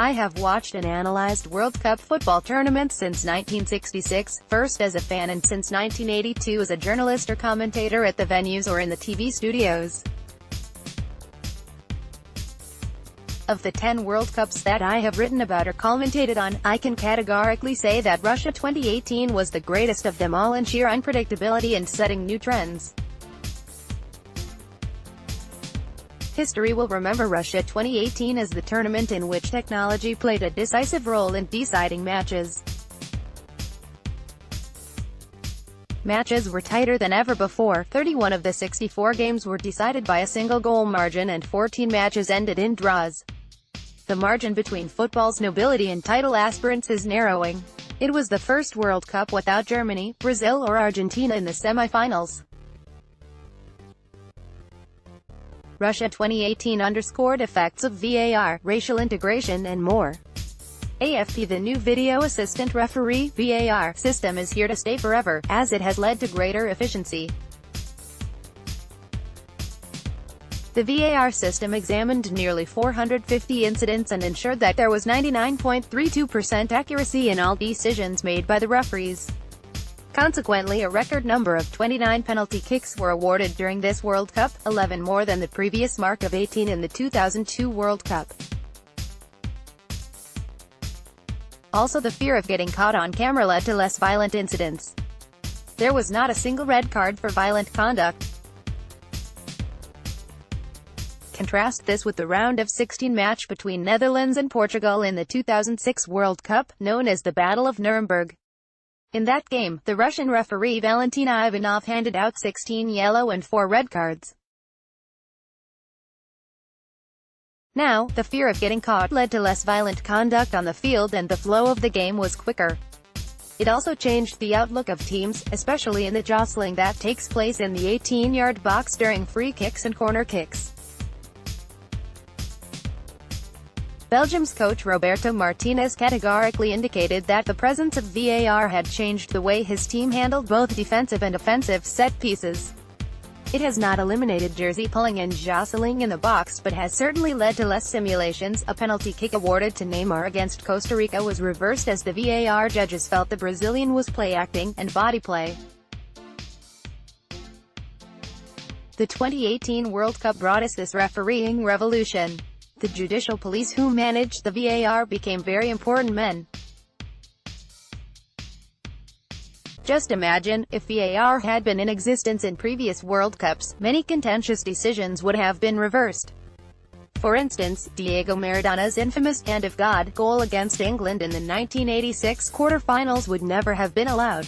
I have watched and analyzed World Cup football tournaments since 1966, first as a fan and since 1982 as a journalist or commentator at the venues or in the TV studios. Of the 10 World Cups that I have written about or commentated on, I can categorically say that Russia 2018 was the greatest of them all in sheer unpredictability and setting new trends. History will remember Russia 2018 as the tournament in which technology played a decisive role in deciding matches. Matches were tighter than ever before. 31 of the 64 games were decided by a single goal margin and 14 matches ended in draws. The margin between football's nobility and title aspirants is narrowing. It was the first World Cup without Germany, Brazil or Argentina in the semi-finals. Russia 2018 underscored effects of VAR, racial integration and more. AFP The new video assistant referee (VAR) system is here to stay forever, as it has led to greater efficiency. The VAR system examined nearly 450 incidents and ensured that there was 99.32% accuracy in all decisions made by the referees. Consequently, a record number of 29 penalty kicks were awarded during this World Cup, 11 more than the previous mark of 18 in the 2002 World Cup. Also, the fear of getting caught on camera led to less violent incidents. There was not a single red card for violent conduct. Contrast this with the round of 16 match between Netherlands and Portugal in the 2006 World Cup, known as the Battle of Nuremberg. In that game, the Russian referee Valentin Ivanov handed out 16 yellow and 4 red cards. Now, the fear of getting caught led to less violent conduct on the field and the flow of the game was quicker. It also changed the outlook of teams, especially in the jostling that takes place in the 18-yard box during free kicks and corner kicks. Belgium's coach Roberto Martinez categorically indicated that the presence of VAR had changed the way his team handled both defensive and offensive set pieces. It has not eliminated jersey pulling and jostling in the box but has certainly led to less simulations. A penalty kick awarded to Neymar against Costa Rica was reversed as the VAR judges felt the Brazilian was play-acting and body play. The 2018 World Cup brought us this refereeing revolution. The judicial police who managed the VAR became very important men. Just imagine, if VAR had been in existence in previous World Cups, many contentious decisions would have been reversed. For instance, Diego Maradona's infamous "hand of God" goal against England in the 1986 quarter-finals would never have been allowed.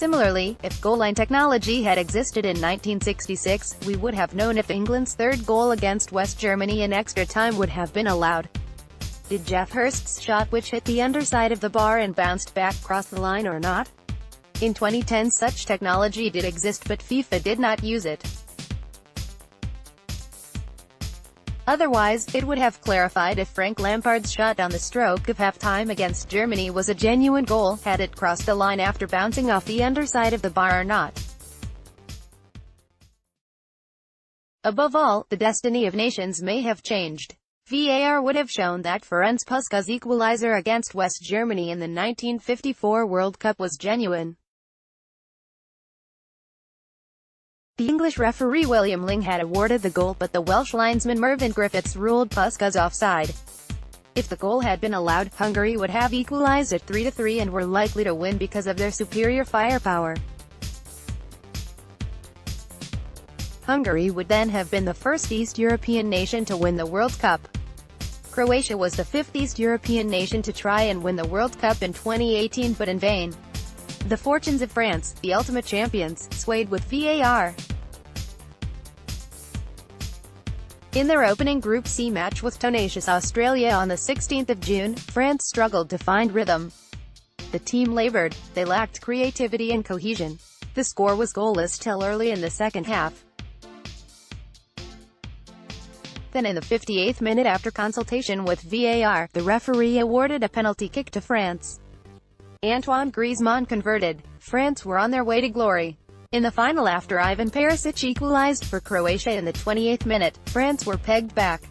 Similarly, if goal line technology had existed in 1966, we would have known if England's third goal against West Germany in extra time would have been allowed. Did Jeff Hurst's shot which hit the underside of the bar and bounced back cross the line or not? In 2010 such technology did exist but FIFA did not use it. Otherwise, it would have clarified if Frank Lampard's shot on the stroke of half-time against Germany was a genuine goal, had it crossed the line after bouncing off the underside of the bar or not. Above all, the destiny of nations may have changed. VAR would have shown that Ferenc Puskas' equalizer against West Germany in the 1954 World Cup was genuine. The English referee William Ling had awarded the goal but the Welsh linesman Mervyn Griffiths ruled Puskas offside. If the goal had been allowed, Hungary would have equalised at 3-3 and were likely to win because of their superior firepower. Hungary would then have been the first East European nation to win the World Cup. Croatia was the 5th East European nation to try and win the World Cup in 2018 but in vain. The fortunes of France, the ultimate champions, swayed with VAR. In their opening Group C match with tenacious Australia on the 16th of June, France struggled to find rhythm. The team labored, they lacked creativity and cohesion. The score was goalless till early in the second half. Then in the 58th minute after consultation with VAR, the referee awarded a penalty kick to France. Antoine Griezmann converted. France were on their way to glory. In the final after Ivan Perisic equalized for Croatia in the 28th minute, France were pegged back.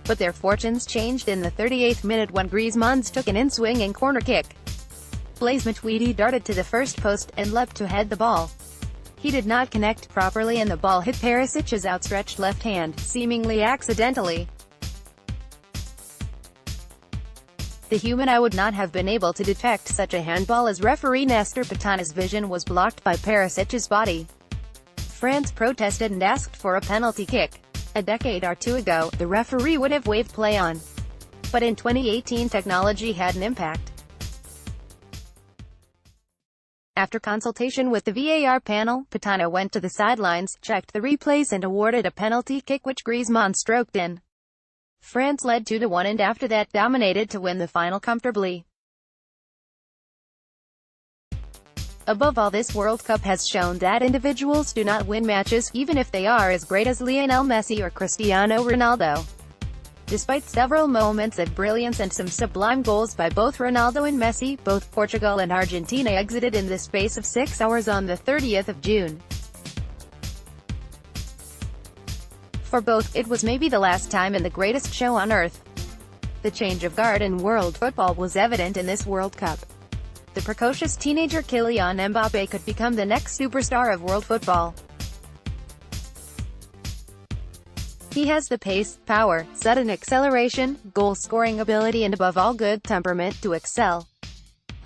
But their fortunes changed in the 38th minute when Griezmann took an in-swinging corner kick. Blaise Matuidi darted to the first post, and leapt to head the ball. He did not connect properly and the ball hit Perisic's outstretched left hand, seemingly accidentally. The human eye would not have been able to detect such a handball, as referee Nestor Pitana's vision was blocked by Perisic's body. France protested and asked for a penalty kick. A decade or two ago, the referee would have waved play on. But in 2018 technology had an impact. After consultation with the VAR panel, Pitana went to the sidelines, checked the replays and awarded a penalty kick which Griezmann stroked in. France led 2-1 and after that dominated to win the final comfortably. Above all, this World Cup has shown that individuals do not win matches, even if they are as great as Lionel Messi or Cristiano Ronaldo. Despite several moments of brilliance and some sublime goals by both Ronaldo and Messi, both Portugal and Argentina exited in the space of 6 hours on the 30th of June. For both, it was maybe the last time in the greatest show on earth. The change of guard in world football was evident in this World Cup. The precocious teenager Kylian Mbappé could become the next superstar of world football. He has the pace, power, sudden acceleration, goal-scoring ability and above all good temperament to excel.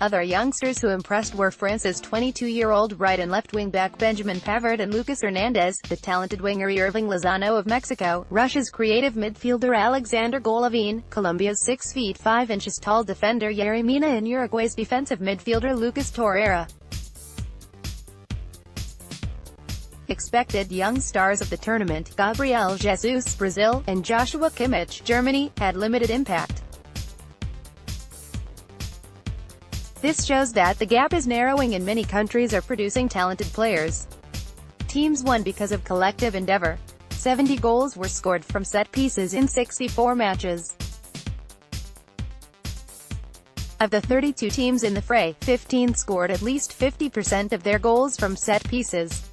Other youngsters who impressed were France's 22-year-old right and left wing-back Benjamin Pavard and Lucas Hernandez, the talented winger Irving Lozano of Mexico, Russia's creative midfielder Alexander Golovin, Colombia's 6 feet 5 inches tall defender Yerry Mina and Uruguay's defensive midfielder Lucas Torreira. Expected young stars of the tournament, Gabriel Jesus, Brazil, and Joshua Kimmich, Germany, had limited impact. This shows that the gap is narrowing and many countries are producing talented players. Teams won because of collective endeavor. 70 goals were scored from set pieces in 64 matches. Of the 32 teams in the fray, 15 scored at least 50% of their goals from set pieces.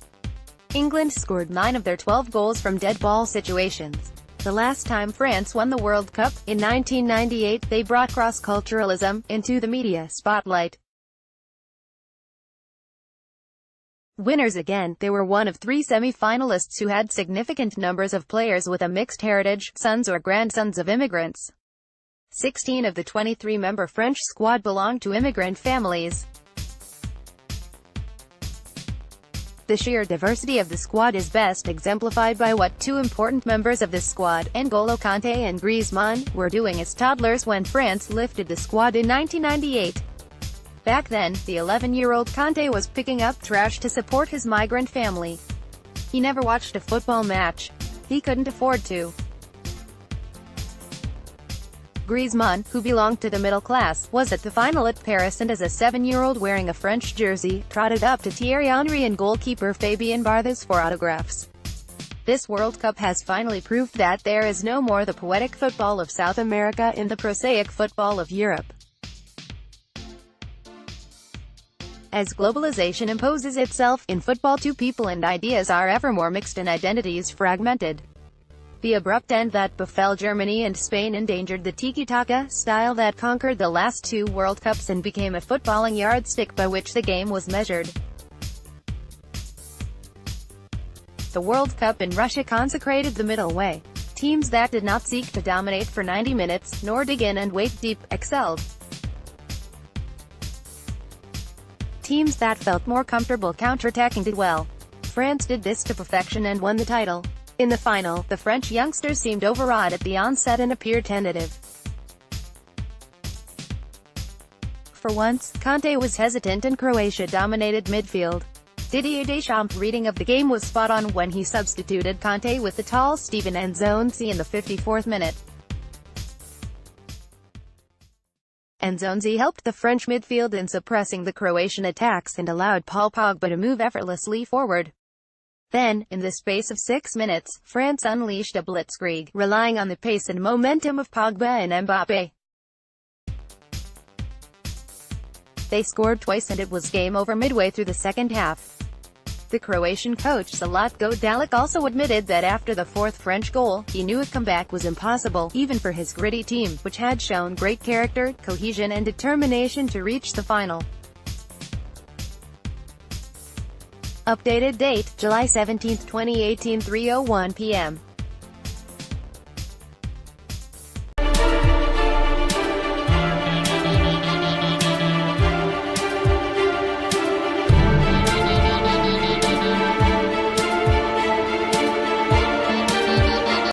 England scored 9 of their 12 goals from dead ball situations. The last time France won the World Cup, in 1998, they brought cross-culturalism into the media spotlight. Winners again, they were one of 3 semi-finalists who had significant numbers of players with a mixed heritage, sons or grandsons of immigrants. 16 of the 23-member French squad belonged to immigrant families. The sheer diversity of the squad is best exemplified by what 2 important members of this squad, N'Golo Kanté and Griezmann, were doing as toddlers when France lifted the squad in 1998. Back then, the 11-year-old Kanté was picking up trash to support his migrant family. He never watched a football match. He couldn't afford to. Griezmann, who belonged to the middle class, was at the final at Paris and as a 7-year-old wearing a French jersey, trotted up to Thierry Henry and goalkeeper Fabien Barthez for autographs. This World Cup has finally proved that there is no more the poetic football of South America and the prosaic football of Europe. As globalization imposes itself, in football too, people and ideas are ever more mixed and identities fragmented. The abrupt end that befell Germany and Spain endangered the tiki-taka style that conquered the last 2 World Cups and became a footballing yardstick by which the game was measured. The World Cup in Russia consecrated the middle way. Teams that did not seek to dominate for 90 minutes, nor dig in and wait deep, excelled. Teams that felt more comfortable counterattacking did well. France did this to perfection and won the title. In the final, the French youngsters seemed overawed at the onset and appeared tentative. For once, Kanté was hesitant and Croatia dominated midfield. Didier Deschamps' reading of the game was spot on when he substituted Kanté with the tall Steven Nzonzi in the 54th minute. Nzonzi helped the French midfield in suppressing the Croatian attacks and allowed Paul Pogba to move effortlessly forward. Then, in the space of 6 minutes, France unleashed a blitzkrieg, relying on the pace and momentum of Pogba and Mbappé. They scored twice and it was game over midway through the second half. The Croatian coach Zlatko Dalic also admitted that after the fourth French goal, he knew a comeback was impossible, even for his gritty team, which had shown great character, cohesion and determination to reach the final. Updated date, July 17, 2018, 3:01 p.m.